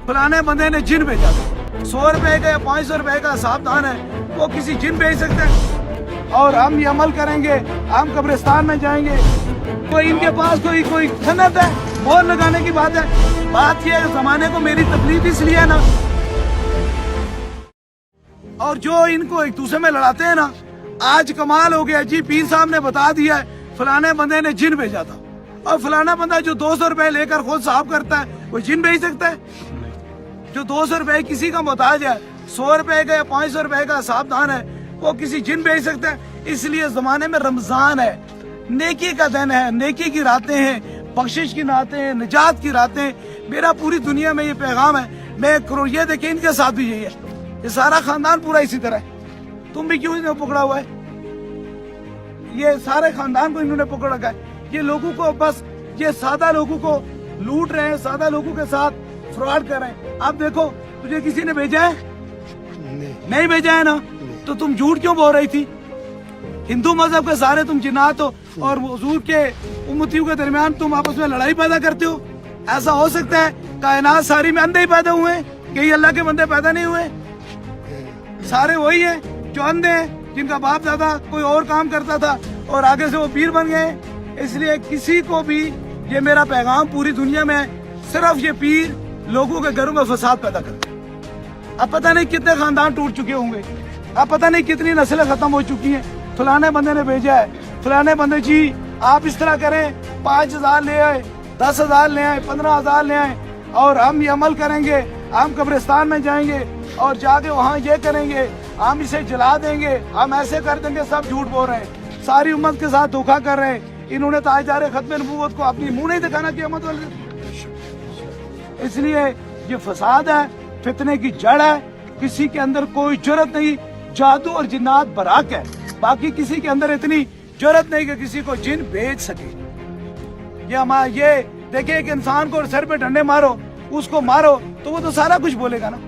फलाने बंदे ने जिन भेजा था, 100 रुपए का या 500 रुपए का सावधान है, वो किसी जिन भेज सकते हैं। और हम ये अमल करेंगे, हम कब्रिस्तान में जाएंगे। कोई इनके पास कोई सनद है, मोहर लगाने की बात है। बात ये है, जमाने को मेरी तकलीफ इसलिए है ना, और जो इनको एक दूसरे में लड़ाते हैं ना, आज कमाल हो गया जी। पीर साहब ने बता दिया है फलाने बंदे ने जिन भेजा था, और फलाना बंदा जो 200 रुपए लेकर खुद साफ करता है, वो जिन भेज सकता है? जो 200 रुपए किसी का मोहताज है, 100 रुपए का या 500 रुपए का सावधान है, वो किसी जिन भेज सकता है? इसलिए जमाने में रमजान है, नेकी का दिन है, नेकी की रातें हैं, बख्शिश की रातें हैं, निजात की रातें। मेरा पूरी दुनिया में ये पैगाम है। मैं करो, ये देखिए इनके साथ भी यही है, ये सारा खानदान पूरा इसी तरह है। तुम भी क्यों इन्हें पकड़ा हुआ है? ये सारे खानदान को इन्होंने पकड़ रखा है। ये लोगों को बस, ये सादा लोगों को लूट रहे हैं, सादा लोगों के साथ फ्रॉड कर रहे हैं। अब देखो, तुझे किसी ने भेजा है? नहीं भेजा है ना, तो तुम झूठ क्यों बोल रही थी? हिंदू मजहब के सारे तुम जिन्नात हो, और हुजूर के उम्मतियों के दरमियान तुम आपस में लड़ाई पैदा करते हो। ऐसा हो सकता है कायनात सारी में अंधे ही पैदा हुए हैं, कई अल्लाह के बंदे पैदा नहीं हुए? सारे वही हैं जो अंधे हैं, जिनका बाप दादा कोई और काम करता था और आगे से वो पीर बन गए। इसलिए किसी को भी, ये मेरा पैगाम पूरी दुनिया में, सिर्फ ये पीर लोगों के घरों में फसाद पैदा करते हैं। अब पता नहीं कितने खानदान टूट चुके होंगे, अब पता नहीं कितनी नस्लें खत्म हो चुकी हैं। फलाने बंदे ने भेजा है, फलाने बंदे जी आप इस तरह करें, 5000 ले आए, 10,000 ले आए, 15,000 ले आए, और हम ये अमल करेंगे, हम कब्रिस्तान में जाएंगे और जाके वहाँ ये करेंगे, हम इसे जला देंगे, हम ऐसे कर देंगे। सब झूठ बोल रहे हैं, सारी उम्मत के साथ धोखा कर रहे हैं। इन्होंने ताजदार खत्म नबूवत को अपनी मुंह नहीं दिखाना कि अहमद वाले। इसलिए ये फसाद है, फितने की जड़ है। किसी के अंदर कोई जुर्रत नहीं, जादू और जिन्नात बराक है, बाकी किसी के अंदर इतनी जुर्रत नहीं कि किसी को जिन भेज सके। ये देखिए, एक इंसान को सर पे डंडे मारो, उसको मारो, तो वो तो सारा कुछ बोलेगा ना।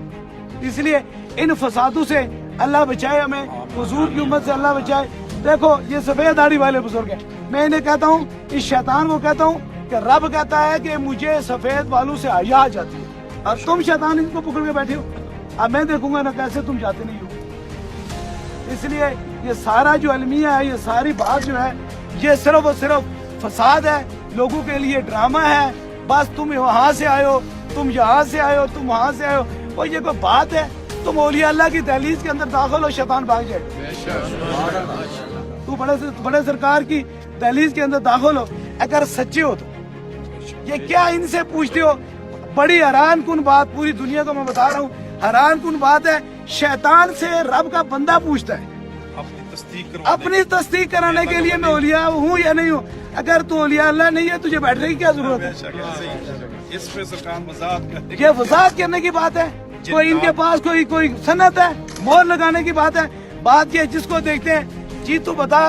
इसलिए इन फसादों से अल्लाह बचाए हमें, हुजूर की उम्मत से अल्लाह बचाए। देखो, ये सफेद दाढ़ी वाले बुजुर्ग हैं, मैं इन्हें कहता हूँ, इस शैतान को कहता हूँ कि रब कहता है कि मुझे सफेद बालों से हया आ जाती है, और तुम शैतान इनको पकड़ के बैठे हो। अब मैं देखूंगा ना कैसे तुम जाते नहीं हो। इसलिए ये सारा जो अलमिया है, ये सारी बात जो है, ये सिर्फ और सिर्फ फसाद है, लोगों के लिए ड्रामा है। बस तुम वहां से आयो, तुम यहाँ से आयो, तुम वहां से आयो, और ये कोई बात है? तुम औलिया अल्लाह की दहलीज के अंदर दाखिल हो, शैतान भाग जाए। तू बड़े सरकार की दहलीज के अंदर दाखिल हो, अगर सच्चे हो तो ये क्या इनसे पूछते हो? बड़ी हैरान कुन बात, पूरी दुनिया को मैं बता रहा हूँ, हैरान कुन बात है। शैतान से रब का बंदा पूछता है अपनी तस्दीक कराने के लिए, मैं औलिया हूँ या नहीं हूँ। अगर तू औलिया अल्लाह नहीं है, तुझे बैठने की क्या जरूरत है? इस पे सरकार मजाक ये फसाद करने की बात है। कोई इनके पास कोई सनद है, मोहर लगाने की बात है। बात ये, जिसको देखते हैं, जी तू बता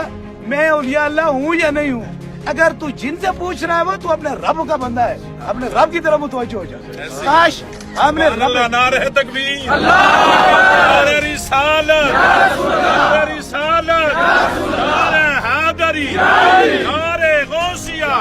मैं औलिया अल्लाह हूँ या नहीं हूँ। अगर तू जिनसे पूछ रहा है, वो तू अपने रब का बंदा है, अपने रब की तरफ मुतवज्जो हो जा। काश हमने रब नारे तकबीर, नारे रिसालत, नारे रिसालत, नारे हैदरी, नारे गौसिया,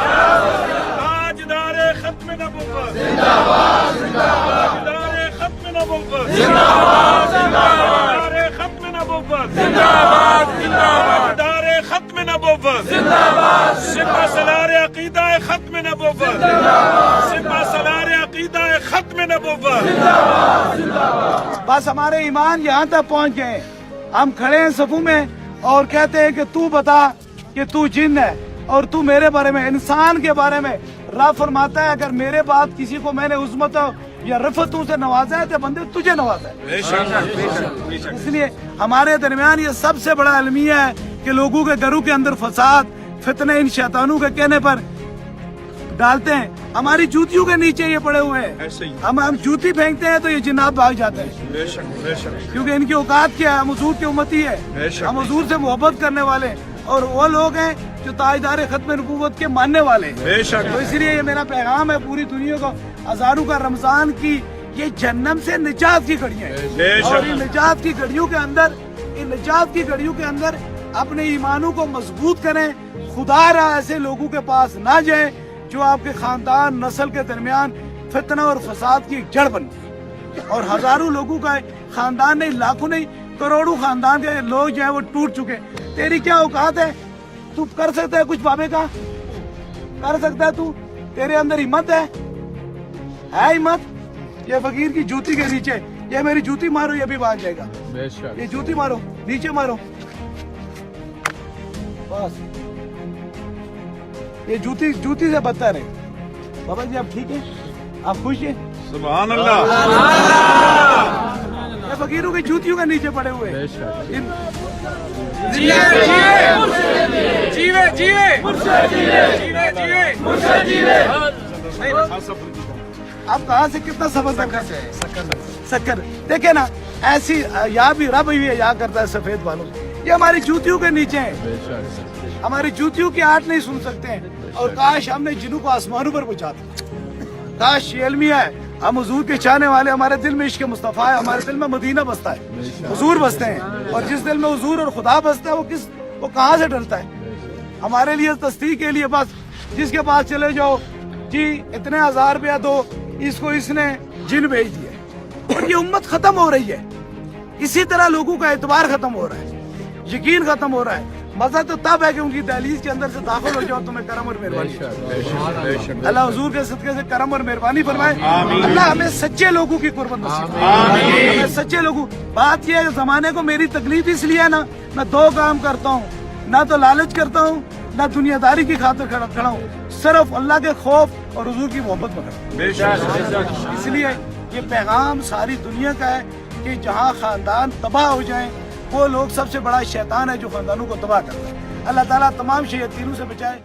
ताजदारे खत्म नबुव्वत, जिंदाबाद जिंदाबाद, ताजदारे खत्म नबुव्वत, जिंदाबाद जिंदाबाद, ताजदारे खत्म नबुव्वत, जिंदाबाद जिंदाबाद, ताजदारे खत्म नबुव्वत, जिंदाबाद, सिपा सलार अकीदा खत्म नबुव्वत, जिंदाबाद, सिपा सलार अकीदा खत्म नबुव्वत, जिंदाबाद जिंदाबाद। बस हमारे ईमान यहाँ तक पहुँच गए, हम खड़े हैं सफू में और कहते हैं कि तू बता कि तू जिन है, और तू मेरे बारे में, इंसान के बारे में, रब फरमाता है अगर मेरे बाद किसी को मैंने उज़्मत या रफ़तों से नवाजा है, तो बंदे तुझे नवाजा है। इसलिए हमारे दरमियान ये सबसे बड़ा अलमिया है कि लोगों के घरों के अंदर फसाद, फितने इन शैतानों के कहने पर डालते हैं। हमारी जूतियों के नीचे ये पड़े हुए हैं, हम जूती फेंकते हैं तो ये जिन्नात भाग जाते हैं, क्योंकि इनकी औकात क्या है? हम हुजूर की उम्मती है, हम हुजूर से मोहब्बत करने वाले, और वो लोग हैं जो ताजदार खत्म नबूवत के मानने वाले हैं। तो इसलिए ये मेरा पैगाम है पूरी दुनिया को, हजारों का रमजान की ये जन्नम से निजात की घड़ियां हैं, और इन निजात की घड़ियों के अंदर, इन निजात की घड़ियों के अंदर अपने ईमानों को मजबूत करें। खुदा रहा ऐसे लोगों के पास ना जाए जो आपके खानदान नस्ल के दरमियान फितना और फसाद की एक जड़ बन गई। اور ہزاروں لوگوں کا خاندان نہیں، لاکھوں نہیں، کروڑوں خاندان کے لوگ جو ہیں وہ ٹوٹ چکے. تیری کیا اوقات ہے؟ تو کر سکتا ہے کچھ بابے کا؟ کر سکتا ہے تو؟ تیرے اندر ہمت ہے ہمت؟ یہ فقیر کی جوتی کے نیچے، یہ میری جوتی مارو یہ بھی بھاگ جائے گا. یہ جوتی مارو، نیچے مارو بس. یہ جوتی سے بدتر ہے. بابا جی آپ ٹھیک ہیں؟ آپ خوش ہیں؟ سبحان اللہ. یہ فقیروں کی جوتیوں کے نیچے پڑے ہوئے. آپ کہاں سے کتنا سفر تک کرتے ہیں؟ سکر. دیکھیں نا ایسی یا بھی رب بھی یا کرتا ہے سفید والوں سے. یہ ہماری جوتیوں کے نیچے ہیں. ہماری جوتیوں کی آٹ نہیں سن سکتے ہیں. اور کاش ہم نے جنوں کو آسمانوں پر پہنچاتے. کاش یہ علمی ہے ہم حضور کے چاہنے والے، ہمارے دل میں عشق مصطفیٰ ہے، ہمارے دل میں مدینہ بستا ہے، حضور بستے ہیں. اور جس دل میں حضور اور خدا بستا ہے وہ کہاں سے ڈرتا ہے؟ ہمارے لیے تصدیق کے لیے بس جس کے پاس چلے جاؤ جی اتنے 1000 روپیہ دو، اس نے جن بھیج دیا. اور یہ امت ختم ہو رہی ہے. اسی طرح لوگوں کا اعتبار ختم ہو رہا ہے، یقین ختم ہو رہا ہے. مزہ تو تب ہے کہ ان کی دہلیز کے اندر سے داخل ہو جاؤ، تمہیں کرم اور مہربانی. اللہ حضور کے صدقے سے کرم اور مہربانی فرمائے. اللہ ہمیں سچے لوگوں کی قربت نصیب فرمائے. ہمیں سچے لوگوں. بات یہ ہے زمانے کو میری تکلیف اس لیے ہے نا، میں 2 کام کرتا ہوں، نہ تو لالچ کرتا ہوں نہ دنیا داری کی خاطر کھڑا ہوں، صرف اللہ کے خوف اور حضور کی محبت میں. اس لیے یہ پیغام ساری دنیا کا ہے کہ جہاں خاندان تباہ ہو جائیں وہ لوگ سب سے بڑا شیطان ہے جو خاندانوں کو تباہ کرتا ہے. اللہ تعالیٰ تمام شیاطینوں سے بچائے.